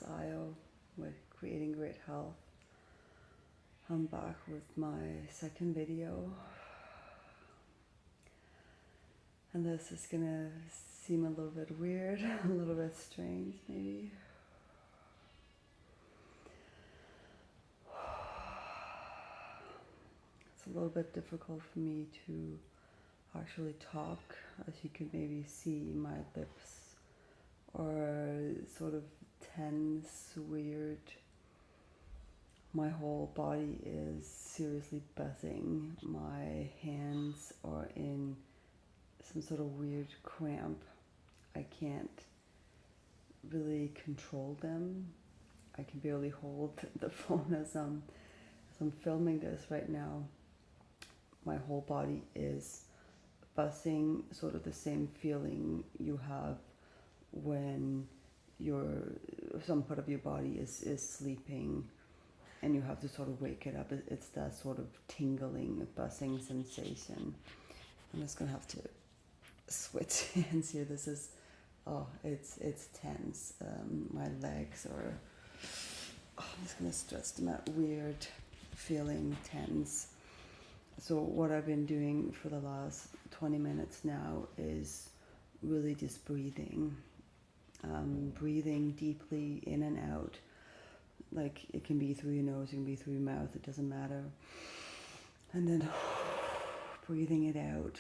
Ayoe with Creating Great Health. I'm back with my second video, and this is gonna seem a little bit weird, a little bit strange maybe. It's a little bit difficult for me to actually talk, as you can maybe see my lips are sort of tense, weird. My whole body is seriously buzzing. My hands are in some sort of weird cramp. I can't really control them. I can barely hold the phone as I'm filming this right now. My whole body is buzzing, sort of the same feeling you have when some part of your body is sleeping and you have to sort of wake it up. It's that sort of tingling, buzzing sensation. I'm just gonna have to switch hands here. This is, it's tense. My legs are, I'm just gonna stretch them out. Weird feeling, tense. So what I've been doing for the last 20 minutes now is really just breathing. Breathing deeply in and out. Like, it can be through your nose, it can be through your mouth, it doesn't matter. And then breathing it out.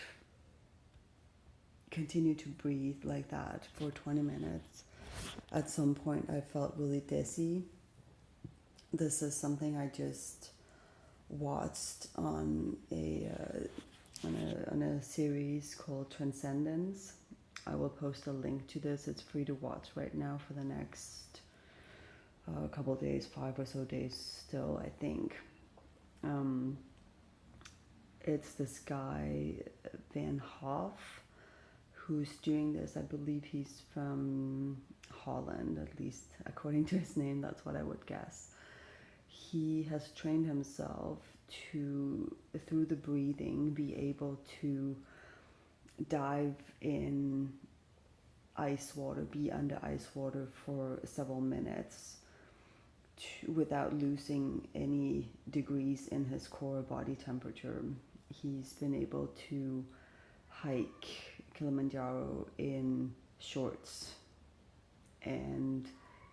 Continue to breathe like that for 20 minutes. At some point I felt really dizzy. This is something I just watched on a series called Transcendence. I will post a link to this. It's free to watch right now for the next couple of days, 5 or so days still, I think. It's this guy, Van Hoff, who's doing this. I believe he's from Holland, at least according to his name, that's what I would guess. He has trained himself to, through the breathing, be able to dive in ice water, be under ice water for several minutes without losing any degrees in his core body temperature. He's been able to hike Kilimanjaro in shorts and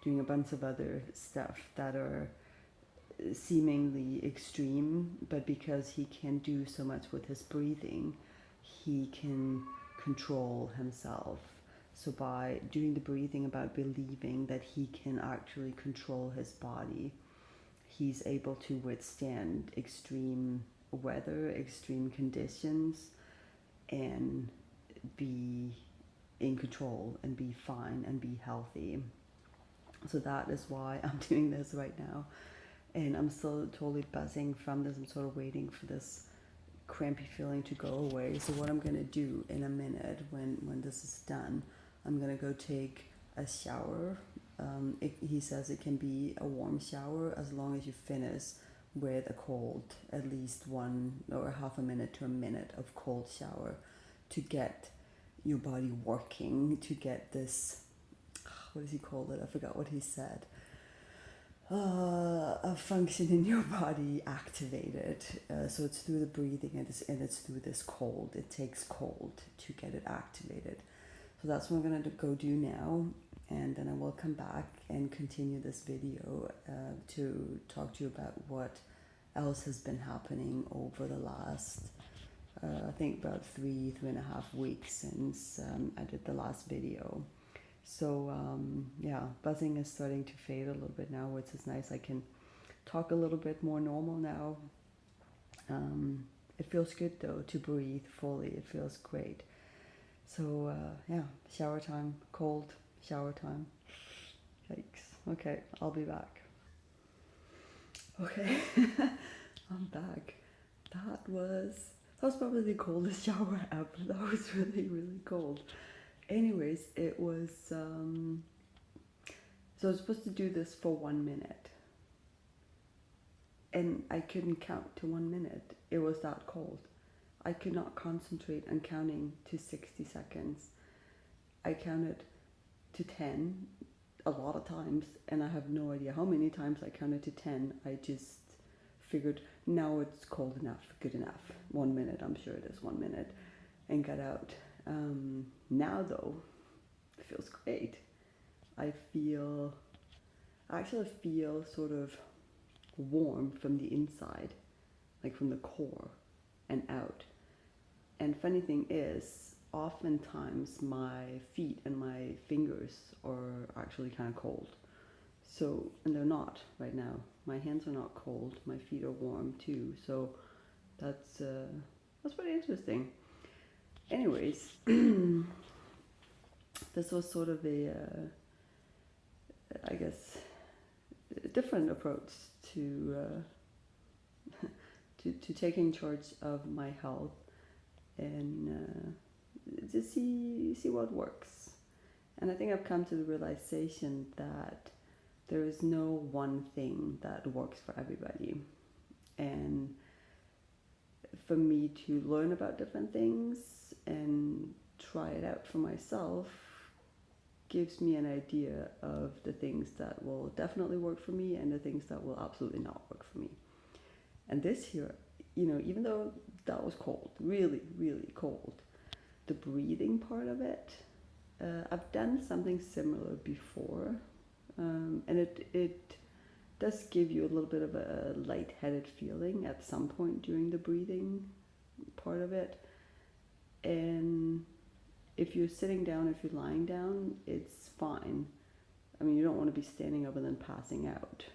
doing a bunch of other stuff that are seemingly extreme, but because he can do so much with his breathing, he can control himself. So by doing the breathing, about believing that he can actually control his body, he's able to withstand extreme weather, extreme conditions, and be in control and be fine and be healthy. So that is why I'm doing this right now. And I'm still totally buzzing from this. I'm sort of waiting for this crampy feeling to go away. So what I'm going to do in a minute when this is done, I'm going to go take a shower. He says it can be a warm shower as long as you finish with a cold, at least 1 or half a minute to a minute of cold shower to get your body working, to get this, what does he call it? I forgot what he said. A function in your body activated. So it's through the breathing and it's through this cold. It takes cold to get it activated. So that's what I'm going to go do now. And then I will come back and continue this video to talk to you about what else has been happening over the last, I think about 3.5 weeks since I did the last video. So yeah, buzzing is starting to fade a little bit now, which is nice. I can talk a little bit more normal now. It feels good though to breathe fully. It feels great. So yeah, shower time, cold shower time. Yikes. Okay, I'll be back. Okay, I'm back. That was probably the coldest shower ever. That was really, really cold. Anyways, it was, so I was supposed to do this for 1 minute. And I couldn't count to 1 minute. It was that cold. I could not concentrate on counting to 60 seconds. I counted to 10, a lot of times, and I have no idea how many times I counted to 10. I just figured now it's cold enough, good enough. 1 minute, I'm sure it is 1 minute, and got out. Now though, it feels great. I actually feel sort of warm from the inside, like from the core and out. And funny thing is, oftentimes my feet and my fingers are actually kind of cold. So, and they're not right now. My hands are not cold. My feet are warm too. So that's pretty interesting. Anyways, this was sort of I guess, a different approach to to taking charge of my health and to see what works. And I think I've come to the realization that there is no one thing that works for everybody. And for me to learn about different things and try it out for myself gives me an idea of the things that will definitely work for me and the things that will absolutely not work for me. And this year, even though that was cold, really, really cold, the breathing part of it, I've done something similar before, and it does give you a little bit of a lightheaded feeling at some point during the breathing part of it. And if you're sitting down, if you're lying down, it's fine. I mean, you don't want to be standing up and then passing out.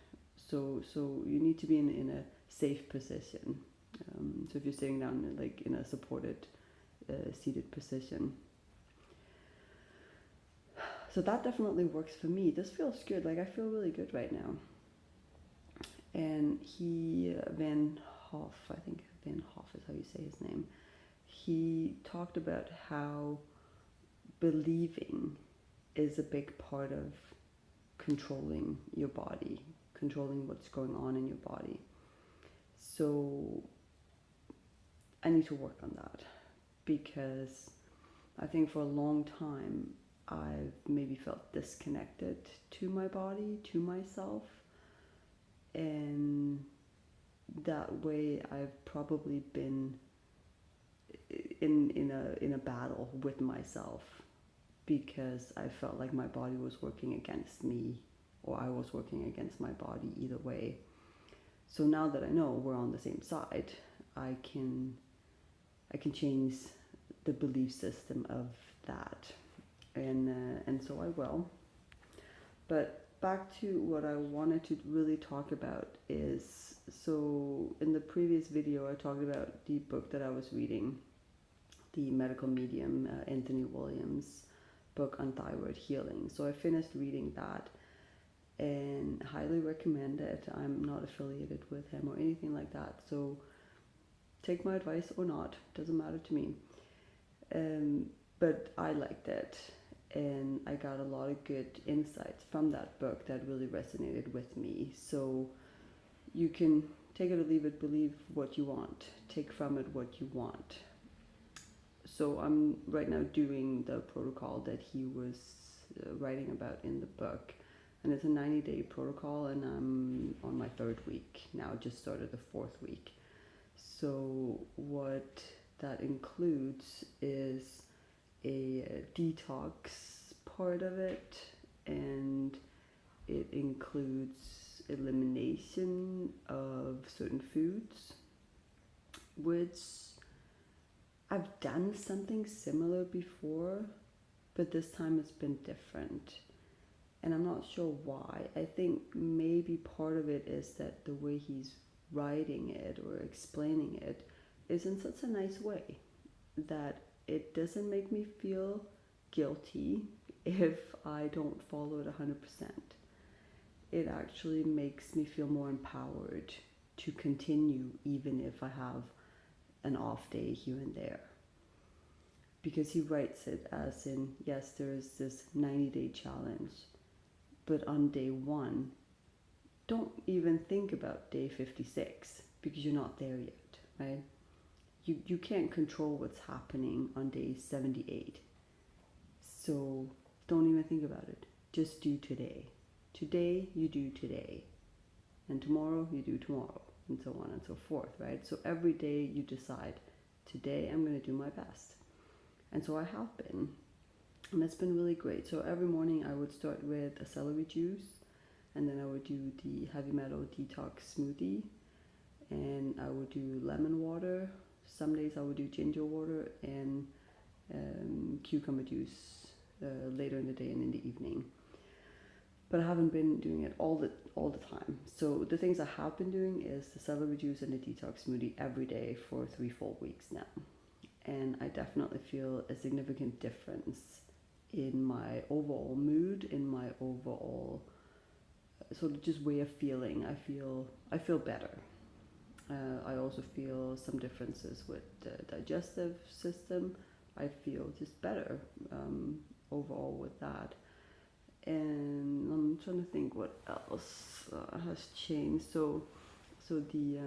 So you need to be in a safe position. So if you're sitting down, like in a supported, seated position. So that definitely works for me. This feels good. Like I feel really good right now. And Van Hoff, I think Van Hoff is how you say his name. He talked about how believing is a big part of controlling your body, controlling what's going on in your body. So I need to work on that, because I think for a long time I've maybe felt disconnected to my body, to myself, and that way I've probably been in a battle with myself, because I felt like my body was working against me, or I was working against my body, either way. So now that I know we're on the same side, I can change the belief system of that, and so I will. But back to what I wanted to really talk about is, so in the previous video I talked about the book that I was reading, the medical medium Anthony Williams' book on thyroid healing. So I finished reading that and highly recommend it. I'm not affiliated with him or anything like that, so take my advice or not, doesn't matter to me. But I liked it, and I got a lot of good insights from that book that really resonated with me. So you can take it or leave it, believe what you want, take from it what you want. So I'm right now doing the protocol that he was writing about in the book, and it's a 90-day protocol, and I'm on my 3rd week now, just started the 4th week. So what that includes is a detox part of it, and it includes elimination of certain foods, which I've done something similar before, but this time it's been different. And I'm not sure why. I think maybe part of it is that the way he's writing it or explaining it is in such a nice way that it doesn't make me feel guilty if I don't follow it 100%. It actually makes me feel more empowered to continue, even if I have an off day here and there. Because he writes it as in, yes, there is this 90-day challenge, but on day 1, don't even think about day 56, because you're not there yet, right? You can't control what's happening on day 78. So don't even think about it. just do today. Today you do today, and tomorrow you do tomorrow, and so on and so forth, right? So every day you decide, today I'm going to do my best. And so I have been, and it's been really great. So every morning I would start with a celery juice, and then I would do the heavy metal detox smoothie, and I would do lemon water. Some days I would do ginger water and cucumber juice later in the day and in the evening. But I haven't been doing it all the time. So the things I have been doing is the celery juice and the detox smoothie every day for 3 full weeks now. And I definitely feel a significant difference in my overall mood, in my overall sort of just way of feeling. I feel better. I also feel some differences with the digestive system. I feel just better overall with that. And I'm trying to think what else has changed. So the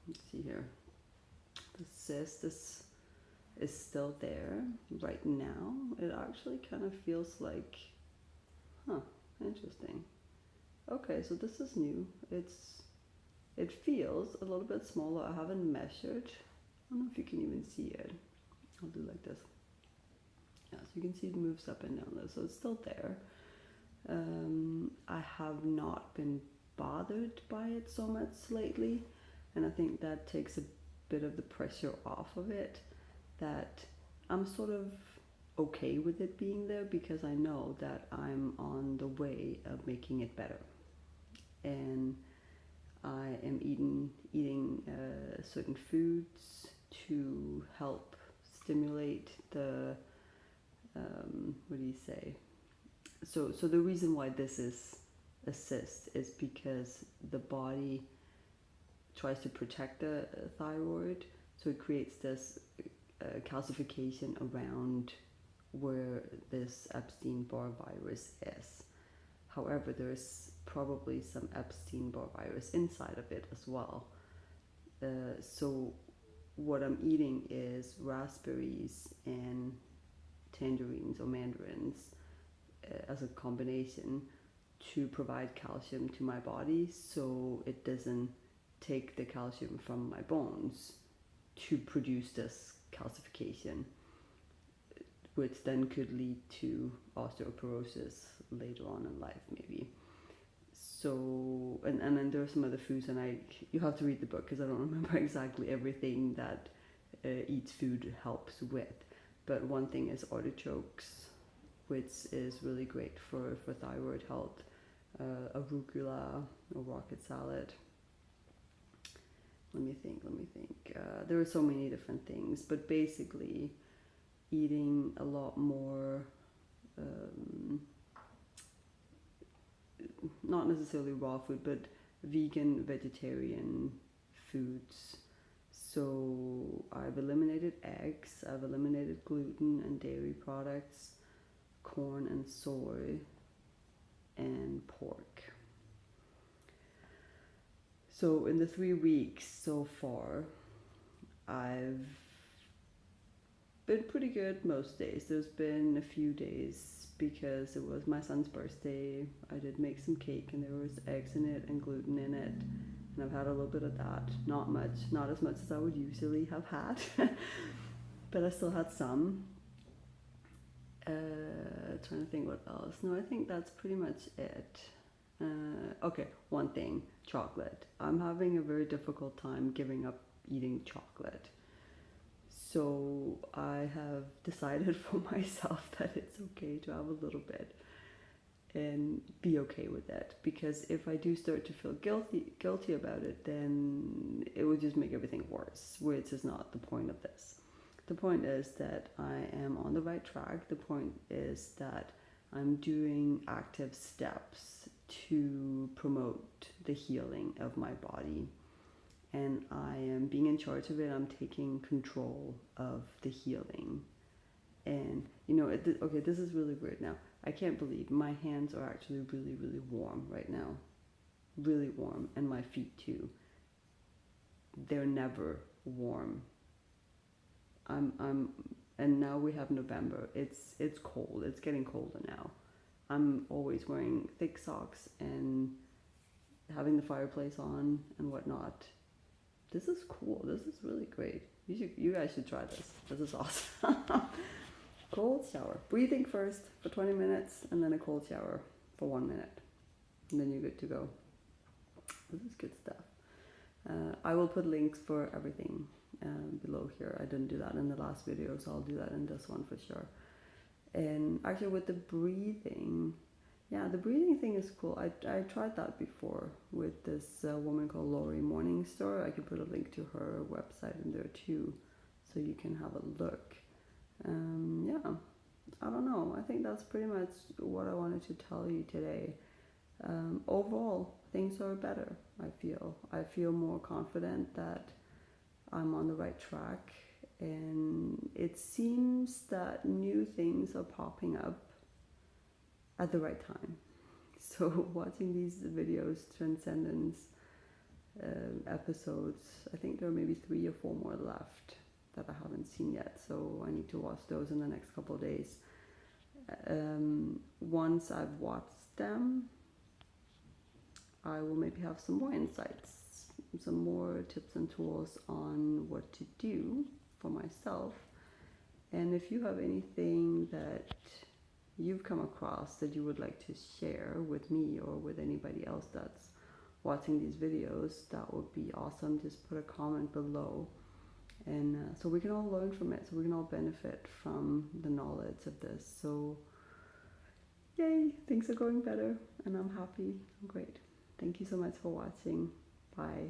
let's see here, the cyst is still there right now. It actually kind of feels like, interesting. Okay, so this is new. It feels a little bit smaller. I haven't measured. I don't know if you can even see it. I'll do like this. Yeah, so you can see it moves up and down there. So it's still there. I have not been bothered by it so much lately, and I think that takes a bit of the pressure off of it, that I'm sort of okay with it being there because I know that I'm on the way of making it better, and I am eating certain foods to help stimulate the what do you say? So the reason why this is a cyst is because the body tries to protect the thyroid, so it creates this calcification around where this Epstein-Barr virus is. However, there's probably some Epstein-Barr virus inside of it as well. So what I'm eating is raspberries and tangerines or mandarins as a combination to provide calcium to my body, so it doesn't take the calcium from my bones to produce this calcification, which then could lead to osteoporosis later on in life maybe. So and then there are some other foods, and you have to read the book because I don't remember exactly everything that each food helps with, but one thing is artichokes, which is really great for thyroid health, arugula or rocket salad. Let me think. There are so many different things, but basically eating a lot more, not necessarily raw food, but vegan, vegetarian foods. So I've eliminated eggs, I've eliminated gluten and dairy products, corn and soy, and pork. So in the 3 weeks so far, I've been pretty good most days. There's been a few days because it was my son's birthday. I did make some cake and there was eggs in it and gluten in it, and I've had a little bit of that. Not much, not as much as I would usually have had, but I still had some. Trying to think what else. No, I think that's pretty much it. Okay, one thing, chocolate. I'm having a very difficult time giving up eating chocolate. So I have decided for myself that it's okay to have a little bit and be okay with it, because if I do start to feel guilty about it, then it will just make everything worse, which is not the point of this. The point is that I am on the right track. The point is that I'm doing active steps to promote the healing of my body, and I am being in charge of it. I'm taking control of the healing. And okay, this is really weird now. I can't believe my hands are actually really, really warm right now. Really warm, and my feet too. They're never warm. And now we have November. It's cold. It's getting colder now. I'm always wearing thick socks and having the fireplace on and whatnot. This is cool. This is really great. You guys should try this. This is awesome. Cold shower. Breathing first for 20 minutes and then a cold shower for 1 minute. And then you're good to go. This is good stuff. I will put links for everything below here. I didn't do that in the last video, so I'll do that in this one for sure. And actually with the breathing, yeah, the breathing thing is cool. I tried that before with this woman called Lori Morningstar. I can put a link to her website in there too, so you can have a look. Yeah, I don't know. I think that's pretty much what I wanted to tell you today. Overall, things are better, I feel. I feel more confident that I'm on the right track, and it seems that new things are popping up at the right time. So watching these videos, Transcendence episodes, I think there are maybe 3 or 4 more left that I haven't seen yet, so I need to watch those in the next couple of days. Once I've watched them, I will maybe have some more insights, some more tips and tools on what to do for myself. And if you have anything that you've come across that you would like to share with me or with anybody else that's watching these videos, that would be awesome. Just put a comment below, and so we can all learn from it, so we can all benefit from the knowledge of this. So yay, things are going better and I'm happy. I'm great. Thank you so much for watching. Bye.